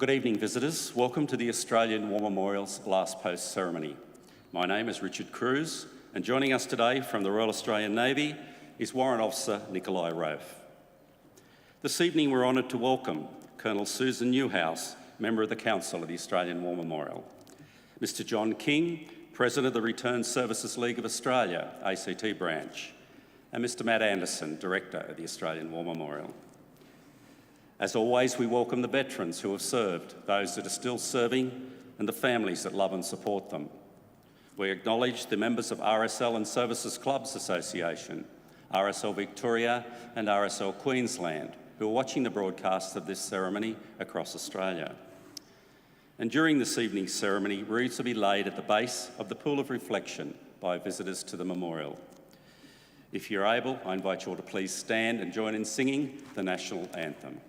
Good evening, visitors. Welcome to the Australian War Memorial's last post ceremony. My name is Richard Cruz, and joining us today from the Royal Australian Navy is Warrant Officer Nikolai Rofe. This evening we're honoured to welcome Colonel Susan Newhouse, Member of the Council of the Australian War Memorial, Mr John King, President of the Returned Services League of Australia, ACT branch, and Mr Matt Anderson, Director of the Australian War Memorial. As always, we welcome the veterans who have served, those that are still serving, and the families that love and support them. We acknowledge the members of RSL and Services Clubs Association, RSL Victoria and RSL Queensland, who are watching the broadcast of this ceremony across Australia. And during this evening's ceremony, wreaths will be laid at the base of the Pool of Reflection by visitors to the memorial. If you're able, I invite you all to please stand and join in singing the National Anthem.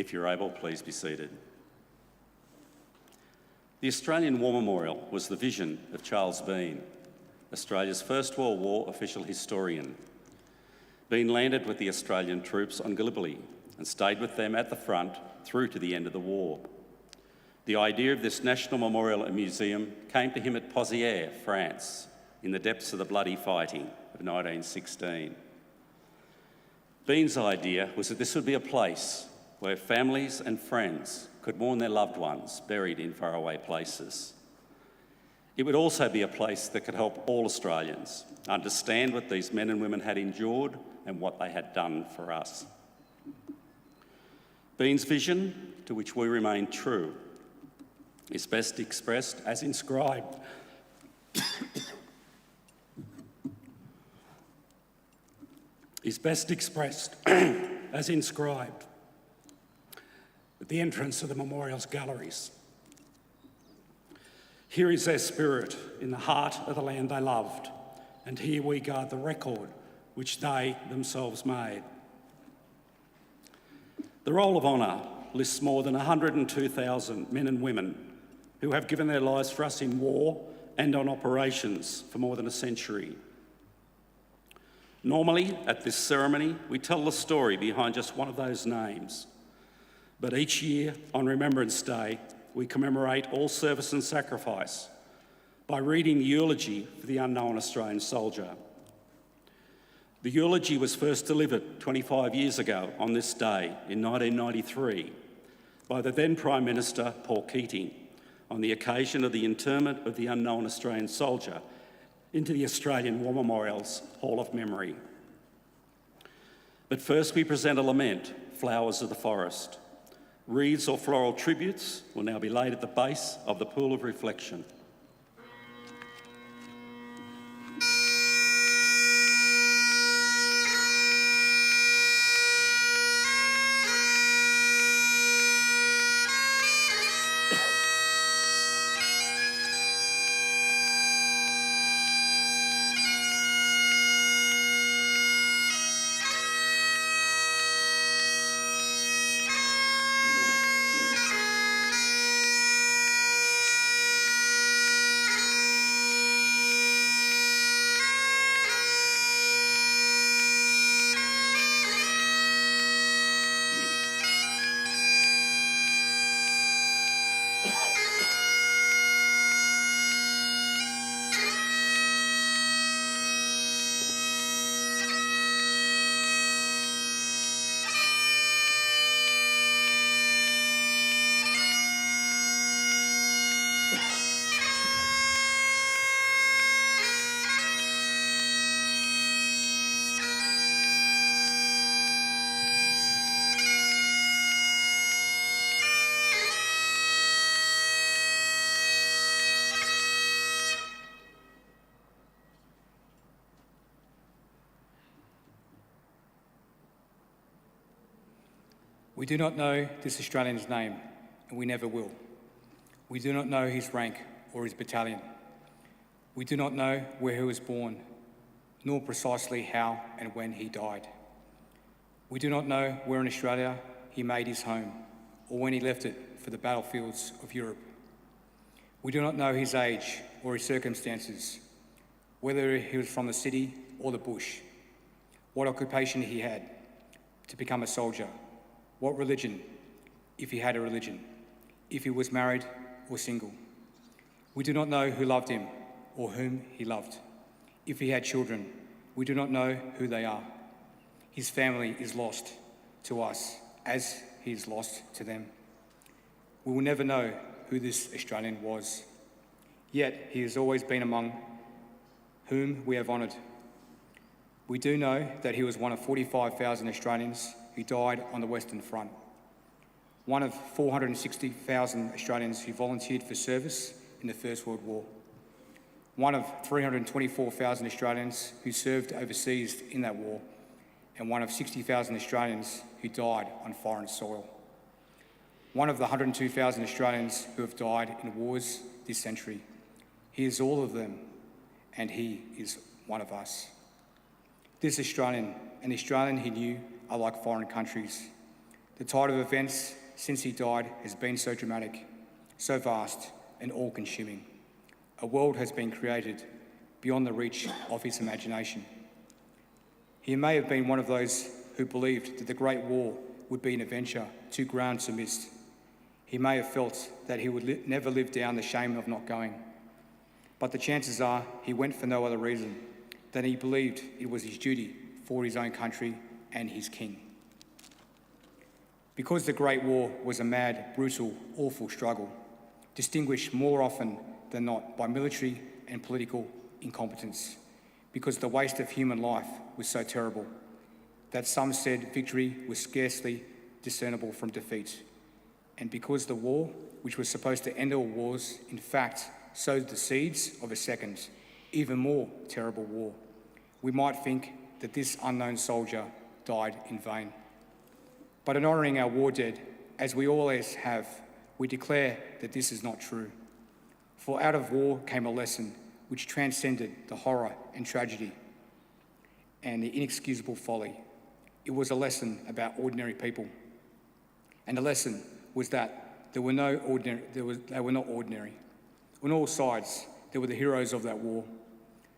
If you're able, please be seated. The Australian War Memorial was the vision of Charles Bean, Australia's First World War official historian. Bean landed with the Australian troops on Gallipoli and stayed with them at the front through to the end of the war. The idea of this national memorial and museum came to him at Pozières, France, in the depths of the bloody fighting of 1916. Bean's idea was that this would be a place where families and friends could mourn their loved ones buried in faraway places. It would also be a place that could help all Australians understand what these men and women had endured and what they had done for us. Bean's vision, to which we remain true, is best expressed as inscribed at the entrance of the memorial's galleries. Here is their spirit in the heart of the land they loved, and here we guard the record which they themselves made. The Roll of Honour lists more than 102,000 men and women who have given their lives for us in war and on operations for more than a century. Normally, at this ceremony, we tell the story behind just one of those names. But each year, on Remembrance Day, we commemorate all service and sacrifice by reading the Eulogy for the unknown Australian soldier. The Eulogy was first delivered 25 years ago on this day in 1993 by the then Prime Minister, Paul Keating, on the occasion of the interment of the unknown Australian soldier into the Australian War Memorial's Hall of Memory. But first we present a lament, Flowers of the Forest. Wreaths or floral tributes will now be laid at the base of the Pool of Reflection. We do not know this Australian's name, and we never will. We do not know his rank or his battalion. We do not know where he was born, nor precisely how and when he died. We do not know where in Australia he made his home, or when he left it for the battlefields of Europe. We do not know his age or his circumstances, whether he was from the city or the bush, what occupation he had to become a soldier, what religion, if he had a religion, if he was married or single. We do not know who loved him or whom he loved. If he had children, we do not know who they are. His family is lost to us as he is lost to them. We will never know who this Australian was, yet he has always been among whom we have honoured. We do know that he was one of 45,000 Australians who died on the Western Front, one of 460,000 Australians who volunteered for service in the First World War, one of 324,000 Australians who served overseas in that war, and one of 60,000 Australians who died on foreign soil. One of the 102,000 Australians who have died in wars this century. He is all of them, and he is one of us. This Australian and the Australian he knew are like foreign countries. The tide of events since he died has been so dramatic, so vast and all-consuming. A world has been created beyond the reach of his imagination. He may have been one of those who believed that the Great War would be an adventure too grand to miss. He may have felt that he would never live down the shame of not going. But the chances are he went for no other reason than he believed it was his duty for his own country and his king. Because the Great War was a mad, brutal, awful struggle, distinguished more often than not by military and political incompetence, because the waste of human life was so terrible that some said victory was scarcely discernible from defeat, and because the war, which was supposed to end all wars, in fact sowed the seeds of a second, even more terrible war, we might think that this unknown soldier died in vain. But in honouring our war dead, as we always have, we declare that this is not true. For out of war came a lesson which transcended the horror and tragedy and the inexcusable folly. It was a lesson about ordinary people. And the lesson was that they were not ordinary. On all sides, there were the heroes of that war,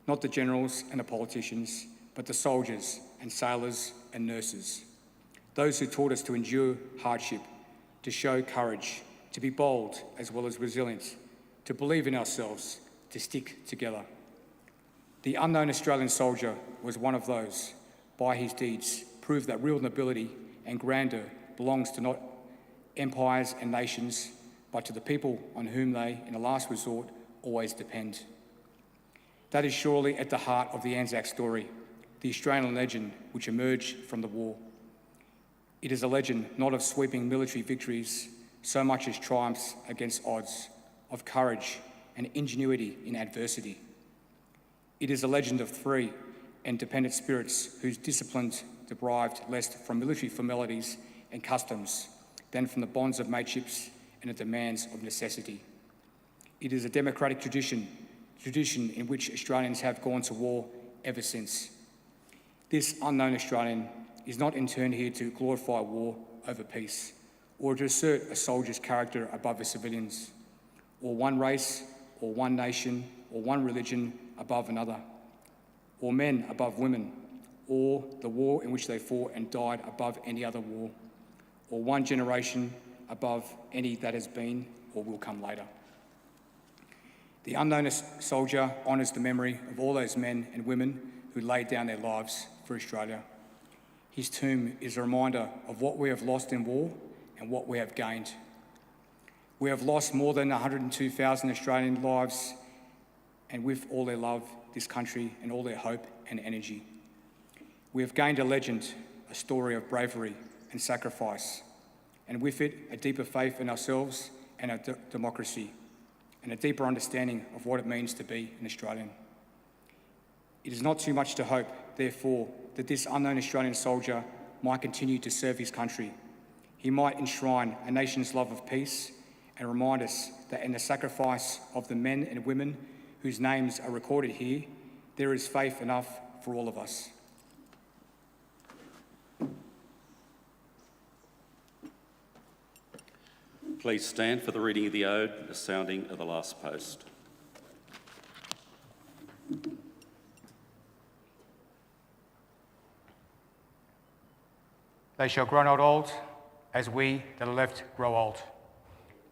not the generals and the politicians, but the soldiers and sailors and nurses. Those who taught us to endure hardship, to show courage, to be bold as well as resilient, to believe in ourselves, to stick together. The unknown Australian soldier was one of those. By his deeds, proved that real nobility and grandeur belongs to not empires and nations, but to the people on whom they, in a last resort, always depend. That is surely at the heart of the Anzac story, the Australian legend which emerged from the war. It is a legend not of sweeping military victories so much as triumphs against odds, of courage and ingenuity in adversity. It is a legend of free and dependent spirits whose discipline derived less from military formalities and customs than from the bonds of mateships and the demands of necessity. It is a democratic tradition in which Australians have gone to war ever since. This unknown Australian is not in turn here to glorify war over peace, or to assert a soldier's character above a civilian's, or one race, or one nation, or one religion above another, or men above women, or the war in which they fought and died above any other war, or one generation above any that has been or will come later. The unknown soldier honours the memory of all those men and women who laid down their lives for Australia. His tomb is a reminder of what we have lost in war and what we have gained. We have lost more than 102,000 Australian lives, and with all their love, this country, and all their hope and energy. We have gained a legend, a story of bravery and sacrifice, and with it, a deeper faith in ourselves and our democracy, and a deeper understanding of what it means to be an Australian. It is not too much to hope, therefore, that this unknown Australian soldier might continue to serve his country. he might enshrine a nation's love of peace and remind us that in the sacrifice of the men and women whose names are recorded here, there is faith enough for all of us. Please stand for the reading of the Ode, the sounding of the last post. They shall grow not old, as we that are left grow old.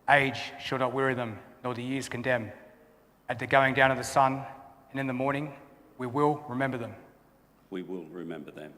Age shall not weary them, nor the years condemn. At the going down of the sun, and in the morning, we will remember them. We will remember them.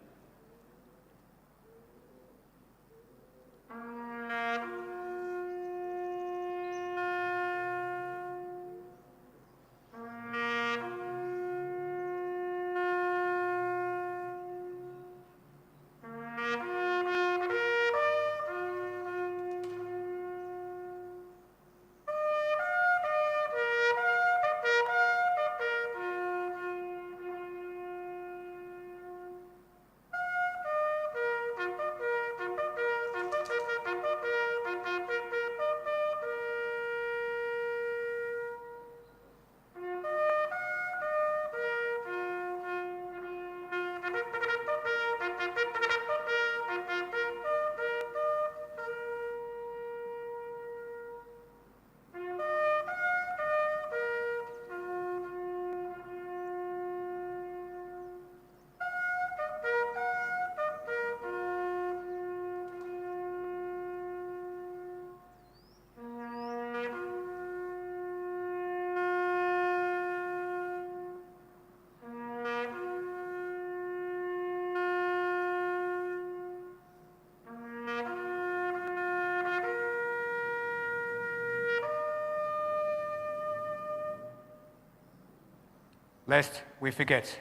Lest we forget.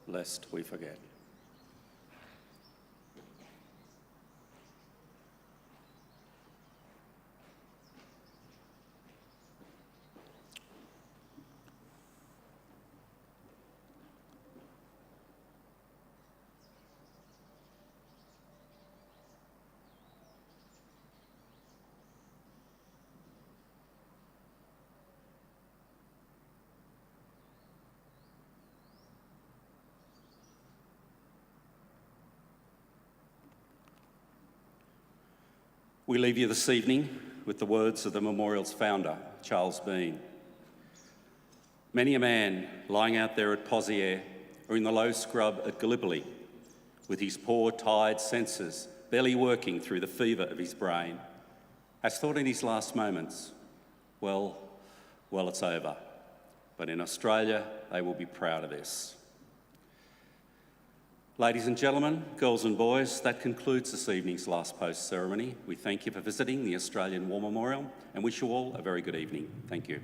Lest we forget. We leave you this evening with the words of the memorial's founder, Charles Bean. Many a man lying out there at Poziere or in the low scrub at Gallipoli, with his poor, tired senses barely working through the fever of his brain, has thought in his last moments, well, it's over. But in Australia, they will be proud of this. Ladies and gentlemen, girls and boys, that concludes this evening's last post ceremony. We thank you for visiting the Australian War Memorial and wish you all a very good evening. Thank you.